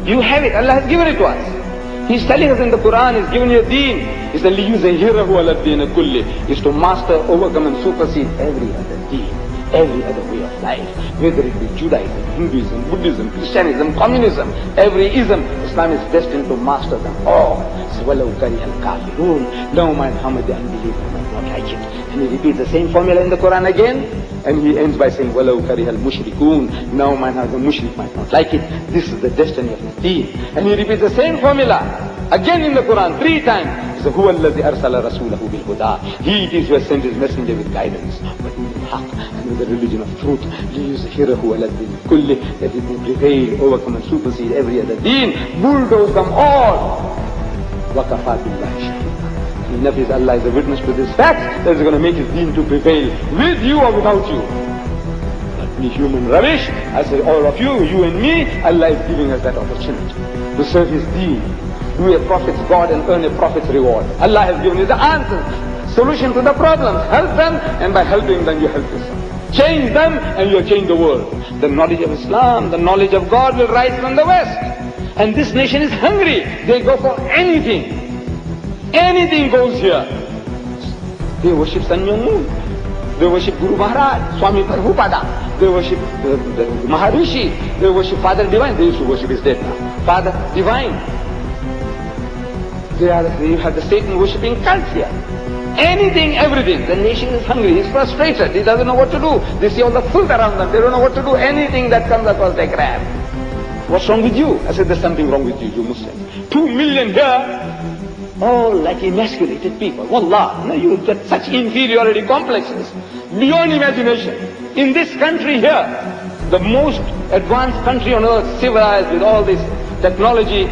You have it. Allah has given it to us. He's telling us in the Quran, He's given you a deen. He said, لِيُزَهِّرَهُ عَلَى الدِّينِ كُلِّهِ is to master, overcome and supersede every other deen, every other way of life. Whether it be Judaism, Hinduism, Buddhism, Christianism, communism, every ism, Islam is destined to master them all. وَلَوْ كَرِهَ الْكَافِرُونَ. No matter how much the unbeliever might not like it. And he repeats the same formula in the Quran again. And he ends by saying, وَلَوْ كَرِهَ الْمُشْرِكُونَ. No matter how the mushrik might not like it. This is the destiny of the deen. And he repeats the same formula again in the Quran 3 times. He says, هُوَ الَّذِي أَرْسَلَ رَسُولَهُ بِالْهُدَى. He it is who has sent his messenger with guidance, but with the haqq, and with the religion of truth. لِيُزْهِرَهُ عَلَى الدِّينِ كُلِّهِ. That it will prevail, overcome and supersede every other deen, bulldoze them all. وَكَفَى بِاللَّهِ شَهِيدًا. Enough is Allah is a witness to this fact that is going to make his deen to prevail with you or without you. But me human rubbish, I say all of you, you and me, Allah is giving us that opportunity to serve his deen. Be a prophet's God and earn a prophet's reward. Allah has given you the answer, solution to the problems. Help them, and by helping them you help yourself. Change them and you change the world. The knowledge of Islam, the knowledge of God will rise from the West. And this nation is hungry. They go for anything. Anything goes here. They worship Sun Myung Moon. They worship Guru Maharaj, Swami Prabhupada. They worship the Maharishi. They worship Father Divine. They used to worship his dead now. Father Divine. You have the Satan worshipping cults here. Anything, everything. The nation is hungry. He's frustrated. He doesn't know what to do. They see all the filth around them. They don't know what to do. Anything that comes across, they grab. What's wrong with you? I said, there's something wrong with you, you Muslims. 2 million here, all like emasculated people. Wallah, no, you've got such inferiority complexes, beyond imagination. In this country here, the most advanced country on earth, civilized with all this technology,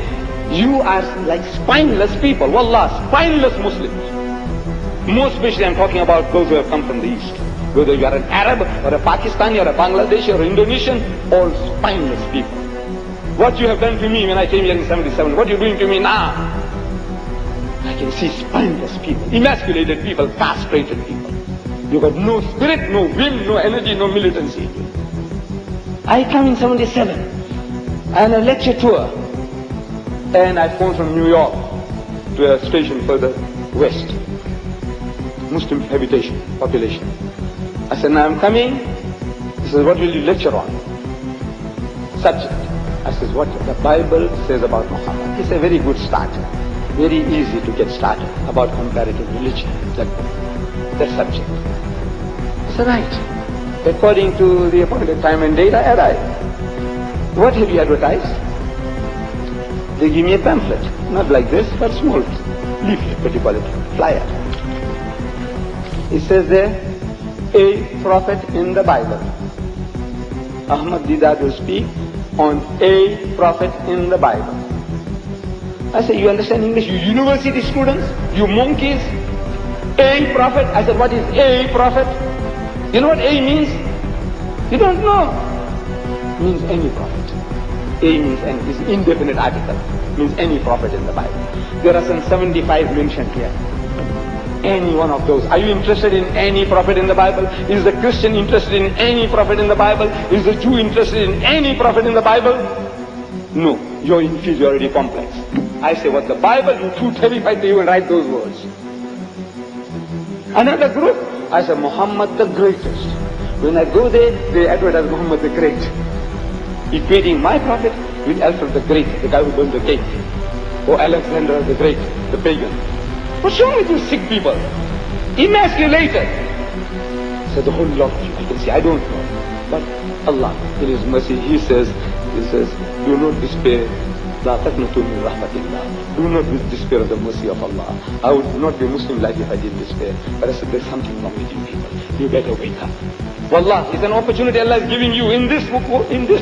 you are like spineless people. Wallah, spineless Muslims. More especially I'm talking about those who have come from the East. Whether you are an Arab, or a Pakistani, or a Bangladeshi, or Indonesian, all spineless people. What you have done to me when I came here in 77, what you're doing to me now? I can see spineless people, emasculated people, castrated people. You've got no spirit, no will, no energy, no militancy. I come in 77, and a lecture tour, and I phoned from New York to a station further west, Muslim habitation, population. I said, now I'm coming. He says, what will you lecture on? Subject. I says, what the Bible says about Muhammad. It's a very good start. Very easy to get started about comparative religion. That subject. I said, right. According to the appointed time and date, I arrived. What have you advertised? They give me a pamphlet. Not like this, but small. Leaflet, what do you call it? Flyer. It says there, a prophet in the Bible. Ahmad Didat will speak on a prophet in the Bible. I said, you understand English? You university students? You monkeys? A prophet? I said, what is a prophet? You know what A means? You don't know. It means any prophet. A means any, is indefinite article. It means any prophet in the Bible. There are some 75 mentioned here. Any one of those. Are you interested in any prophet in the Bible? Is the Christian interested in any prophet in the Bible? Is the Jew interested in any prophet in the Bible? No. Your inferiority complex. I say, what the Bible, you're too terrified to even write those words. Another group, I say, Muhammad the greatest. When I go there, they advertise Muhammad the Great, equating my prophet with Alfred the Great, the guy who burned the cake, or Alexander the Great, the pagan. What's wrong with you sick people? Emasculated. So the whole lot of you, I can see, I don't know. But Allah, in His mercy, He says, do not despair. لا تقنطوا من رحمة الله. Do not despair of the mercy of Allah. I would not be Muslim life if I did despair. But I said, there's something wrong with you people. You better wake up. Wallah, it's an opportunity Allah is giving you in this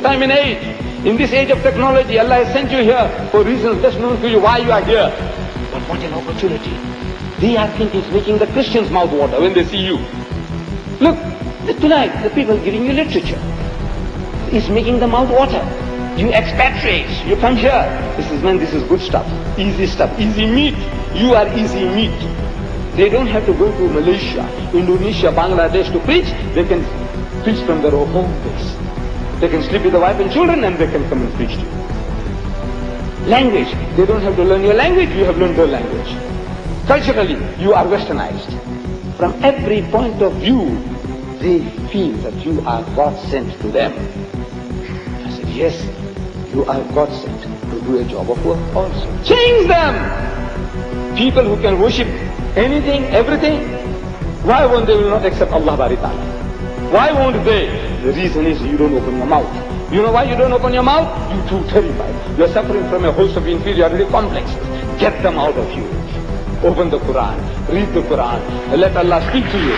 time and age. In this age of technology, Allah has sent you here for reasons best known to you why you are here. But what an opportunity. They are thinking it's making the Christians mouth water when they see you. Look, tonight the people giving you literature. It's making the mouth water. You expatriates, you come here. This is, man, this is good stuff, easy meat. You are easy meat. They don't have to go to Malaysia, Indonesia, Bangladesh to preach. They can preach from their own home base. They can sleep with the wife and children and they can come and preach to you. Language, they don't have to learn your language, you have learned their language. Culturally, you are westernized. From every point of view, they feel that you are God sent to them. I said, yes, you are God sent to do a job of work also. Change them! People who can worship anything, everything, why won't they will not accept Allah Bari Ta'ala? Why won't they? The reason is you don't open your mouth. You know why you don't open your mouth? You're too terrified. You're suffering from a host of inferiority complexes. Get them out of you. Open the Quran, read the Quran, and let Allah speak to you.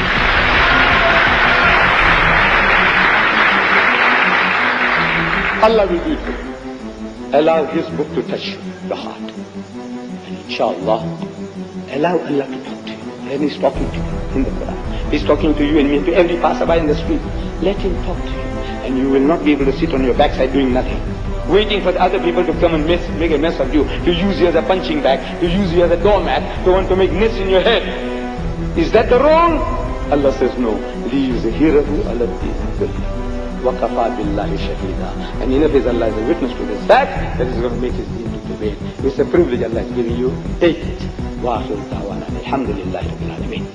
Allah will do it for you. Allow His book to touch you, your heart. And inshallah, allow Allah to talk to you. And He's talking to you in the Quran. He's talking to you and me, to every passerby in the street. Let Him talk to you. And you will not be able to sit on your backside doing nothing, waiting for the other people to come and make a mess of you, to use you as a punching bag, to use you as a doormat, to want to make nests in your head. Is that the wrong? Allah says no. لِيُزْهِرَهُ عَلَى الدِّينِ كُلِّهِ وَكَفَى بِاللَّهِ شَهِيدًا. And enough is Allah is a witness to this fact that is going to make His deen to prevail. It's a privilege Allah is giving you. Take it. وَآخِرُ دَعْوَانَا الْحَمْدُ لِلَّهِ رَبِّ الْعَالَمِينَ.